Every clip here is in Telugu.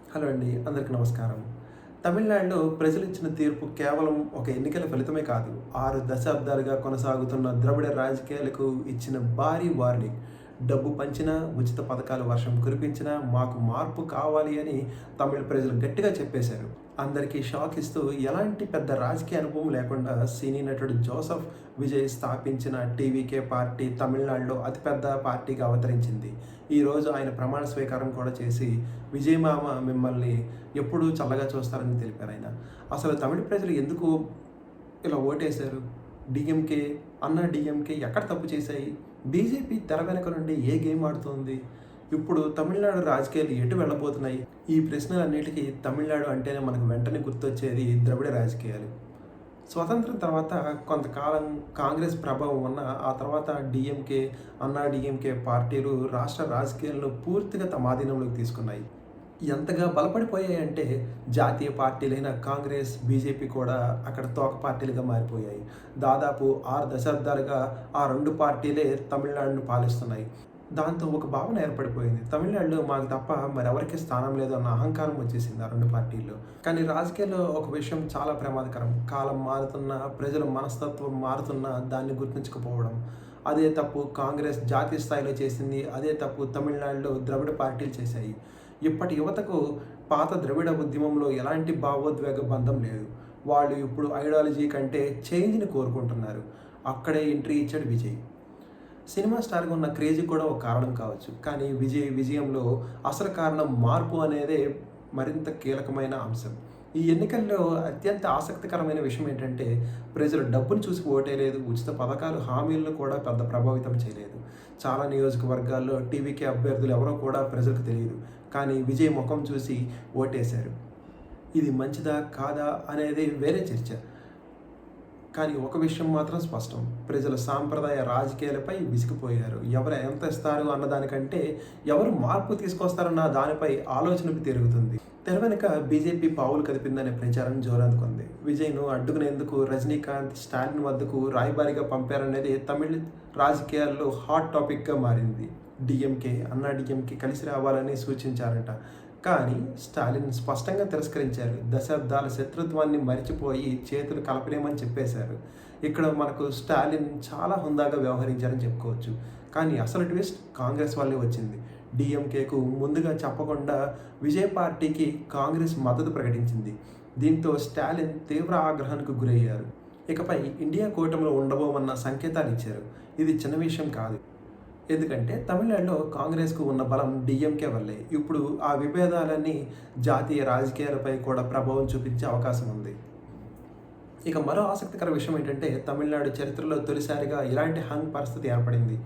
హలో అండి. అందరికీ నమస్కారం. తమిళనాడులో ప్రజలిచ్చిన తీర్పు కేవలం ఒక ఎన్నికల ఫలితమే కాదు. 6 దశాబ్దాలుగా కొనసాగుతున్న ద్రవిడ రాజకీయాలకు ఇచ్చిన భారీ వార్నింగ్. డబ్బు పంచినా, ఉచిత పథకాల వర్షం కురిపించినా మాకు మార్పు కావాలి అని తమిళ ప్రజలు గట్టిగా చెప్పేశారు. అందరికీ షాక్ ఇస్తూ ఎలాంటి పెద్ద రాజకీయ అనుభవం లేకుండా సినీ నటుడు జోసెఫ్ విజయ్ స్థాపించిన టీవీకే పార్టీ తమిళనాడులో అతిపెద్ద పార్టీగా అవతరించింది. ఈరోజు ఆయన ప్రమాణ స్వీకారం కూడా చేసి విజయ్ మామ మిమ్మల్ని ఎప్పుడూ చల్లగా చూస్తారని తెలిపారు ఆయన. అసలు తమిళ ప్రజలు ఎందుకు ఇలా ఓటేశారు? డీఎంకే, అన్నా డీఎంకే ఎక్కడ తప్పు చేశాయి? బీజేపీ తెర వెనుక నుండి ఏ గేమ్ ఆడుతోంది? ఇప్పుడు తమిళనాడు రాజకీయాలు ఎటు వెళ్ళబోతున్నాయి? ఈ ప్రశ్నలన్నిటికీ తమిళనాడు అంటేనే మనకు వెంటనే గుర్తొచ్చేది ద్రవిడ రాజకీయాలు. స్వతంత్రం తర్వాత కొంతకాలం కాంగ్రెస్ ప్రభావం ఉన్న ఆ తర్వాత డీఎంకే, అన్నా డీఎంకే పార్టీలు రాష్ట్ర రాజకీయాలను పూర్తిగా తమ ఆధీనంలోకి తీసుకున్నాయి. ఎంతగా బలపడిపోయాయంటే జాతీయ పార్టీలైన కాంగ్రెస్, బీజేపీ కూడా అక్కడ తోక పార్టీలుగా మారిపోయాయి. దాదాపు 6 దశాబ్దాలుగా ఆ 2 పార్టీలే తమిళనాడును పాలిస్తున్నాయి. దాంతో ఒక భావన ఏర్పడిపోయింది. తమిళనాడులో మాకు తప్ప మరెవరికీ స్థానం లేదు అన్న అహంకారం వచ్చేసింది ఆ 2 పార్టీల్లో. కానీ రాజకీయాల్లో ఒక విషయం చాలా ప్రమాదకరం. కాలం మారుతున్నా, ప్రజల మనస్తత్వం మారుతున్నా దాన్ని గుర్తుంచకపోవడం. అదే తప్పు కాంగ్రెస్ జాతీయ స్థాయిలో చేసింది. అదే తప్పు తమిళనాడులో ద్రవిడ పార్టీలు చేశాయి. ఇప్పటి యువతకు పాత ద్రవిడ ఉద్యమంలో ఎలాంటి భావోద్వేగ బంధం లేదు. వాళ్ళు ఇప్పుడు ఐడియాలజీ కంటే చేంజ్‌ని కోరుకుంటున్నారు. అక్కడే ఎంట్రీ ఇచ్చాడు విజయ్. సినిమా స్టార్‌గా ఉన్న క్రేజ్ కూడా ఒక కారణం కావచ్చు. కానీ విజయ్ విజయంలో అసలు కారణం మార్పు అనేదే మరింత కీలకమైన అంశం. ఈ ఎన్నికల్లో అత్యంత ఆసక్తికరమైన విషయం ఏంటంటే ప్రజలు డబ్బును చూసి ఓటేయలేదు. ఉచిత పథకాలు, హామీలను కూడా పెద్ద ప్రభావితం చేయలేదు. చాలా నియోజకవర్గాల్లో టీవీకే అభ్యర్థులు ఎవరో కూడా ప్రజలకు తెలియదు. కానీ విజయ్ ముఖం చూసి ఓటేశారు. ఇది మంచిదా? కాదా? అనేది వేరే చర్చ. కానీ ఒక విషయం మాత్రం స్పష్టం. ప్రజలు సాంప్రదాయ రాజకీయాలపై విసిగిపోయారు. ఎవరు ఎంత ఇస్తారు అన్నదానికంటే ఎవరు మార్పు తీసుకొస్తారన్న దానిపై ఆలోచనకు తిరుగుతుంది. తెర వెనుక బీజేపీ పావులు కదిపిందనే ప్రచారం జోరందుకుంది. విజయ్‌ను అడ్డుకునేందుకు రజనీకాంత్, స్టాలిన్ వద్దకు రాయబారిగా పంపారనేది తమిళ రాజకీయాల్లో హాట్ టాపిక్‌గా మారింది. డీఎంకే, అన్నా డీఎంకే కలిసి రావాలని సూచించారట. కానీ స్టాలిన్ స్పష్టంగా తిరస్కరించారు. దశాబ్దాల శత్రుత్వాన్ని మరిచిపోయి చేతులు కలపలేమని చెప్పేశారు. ఇక్కడ మనకు స్టాలిన్ చాలా హుందాగా వ్యవహరించారని చెప్పుకోవచ్చు. కానీ అసలు ట్విస్ట్ కాంగ్రెస్ వల్లే వచ్చింది. డీఎంకేకు ముందుగా చెప్పకుండా విజయ్ పార్టీకి కాంగ్రెస్ మద్దతు ప్రకటించింది. దీంతో స్టాలిన్ తీవ్ర ఆగ్రహానికి గురయ్యారు. ఇకపై ఇండియా కూటమిలో ఉండబోమన్న సంకేతాలు ఇచ్చారు. ఇది చిన్న విషయం కాదు. ఎందుకంటే తమిళనాడులో కాంగ్రెస్‌కు ఉన్న బలం డీఎంకే వల్లే. ఇప్పుడు ఆ విభేదాలన్నీ జాతీయ రాజకీయాలపై కూడా ప్రభావం చూపించే అవకాశం ఉంది. ఇక మరో ఆసక్తికర విషయం ఏంటంటే తమిళనాడు చరిత్రలో తొలిసారిగా ఇలాంటి హంగ్ పరిస్థితి ఏర్పడింది.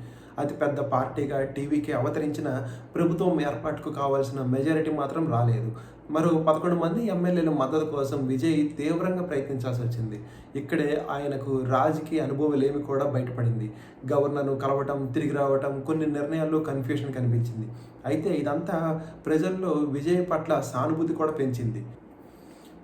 అతిపెద్ద పార్టీగా టీవీకే అవతరించిన ప్రభుత్వం ఏర్పాటుకు కావాల్సిన మెజారిటీ మాత్రం రాలేదు. మరో 11 మంది ఎమ్మెల్యేల మద్దతు కోసం విజయ్ తీవ్రంగా ప్రయత్నించాల్సి వచ్చింది. ఇక్కడే ఆయనకు రాజకీయ అనుభవలేమి కూడా బయటపడింది. గవర్నర్‌ను కలవటం, తిరిగి రావటం, కొన్ని నిర్ణయాల్లో కన్‌ఫ్యూషన్ కనిపించింది. అయితే ఇదంతా ప్రజల్లో విజయ్ పట్ల సానుభూతి కూడా పెంచింది.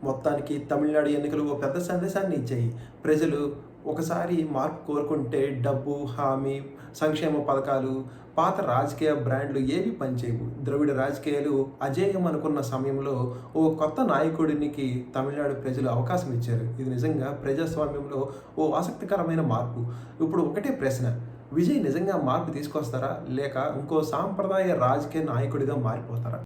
మొత్తానికి తమిళనాడు ఎన్నికలు ఓ పెద్ద సందేశాన్ని ఇచ్చాయి. ప్రజలు ఒకసారి మార్పు కోరుకుంటే డబ్బు, హామీ, సంక్షేమ పథకాలు, పాత రాజకీయ బ్రాండ్లు ఏవి పనిచేయవు. ద్రవిడ రాజకీయాలు అజేయం అనుకున్న సమయంలో ఓ కొత్త నాయకుడినికి తమిళనాడు ప్రజలు అవకాశం ఇచ్చారు. ఇది నిజంగా ప్రజాస్వామ్యంలో ఓ ఆసక్తికరమైన మార్పు. ఇప్పుడు ఒకటే ప్రశ్న, విజయ్ నిజంగా మార్పు తీసుకొస్తారా? లేక ఇంకో సాంప్రదాయ రాజకీయ నాయకుడిగా మారిపోతారా?